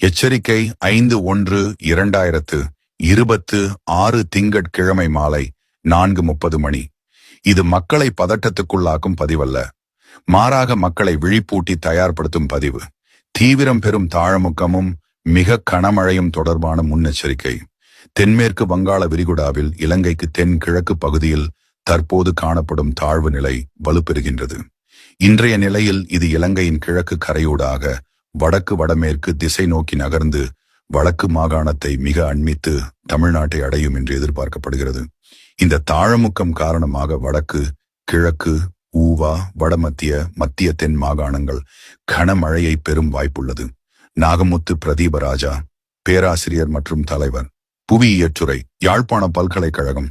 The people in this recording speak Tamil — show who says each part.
Speaker 1: எச்சரிக்கை 5/1/2026 திங்கட்கிழமை மாலை 4:30 மணி. இது மக்களை பதட்டத்துக்குள்ளாக்கும் பதிவல்ல, மாறாக மக்களை விழிப்பூட்டி தயார்படுத்தும் பதிவு. தீவிரம் பெறும் தாழமுக்கமும் மிக கனமழையும் தொடர்பான முன்னெச்சரிக்கை. தென்மேற்கு வங்காள விரிகுடாவில் இலங்கைக்கு தென்கிழக்கு பகுதியில் தற்போது காணப்படும் தாழ்வு நிலை வலுப்பெறுகின்றது. இன்றைய நிலையில் இது இலங்கையின் கிழக்கு கரையூடாக வடக்கு வடமேற்கு திசை நோக்கி நகர்ந்து வடக்கு மாகாணத்தை மிக அண்மித்து தமிழ்நாட்டை அடையும் என்று எதிர்பார்க்கப்படுகிறது. இந்த தாழமுக்கம் காரணமாக வடக்கு, கிழக்கு, ஊவா, வடமத்திய, மத்திய தென் மாகாணங்கள் கனமழையை பெறும் வாய்ப்புள்ளது. நாகமுத்து பிரதீபராஜா, பேராசிரியர் மற்றும் தலைவர், புவியியற்றுறை, யாழ்ப்பாண பல்கலைக்கழகம்.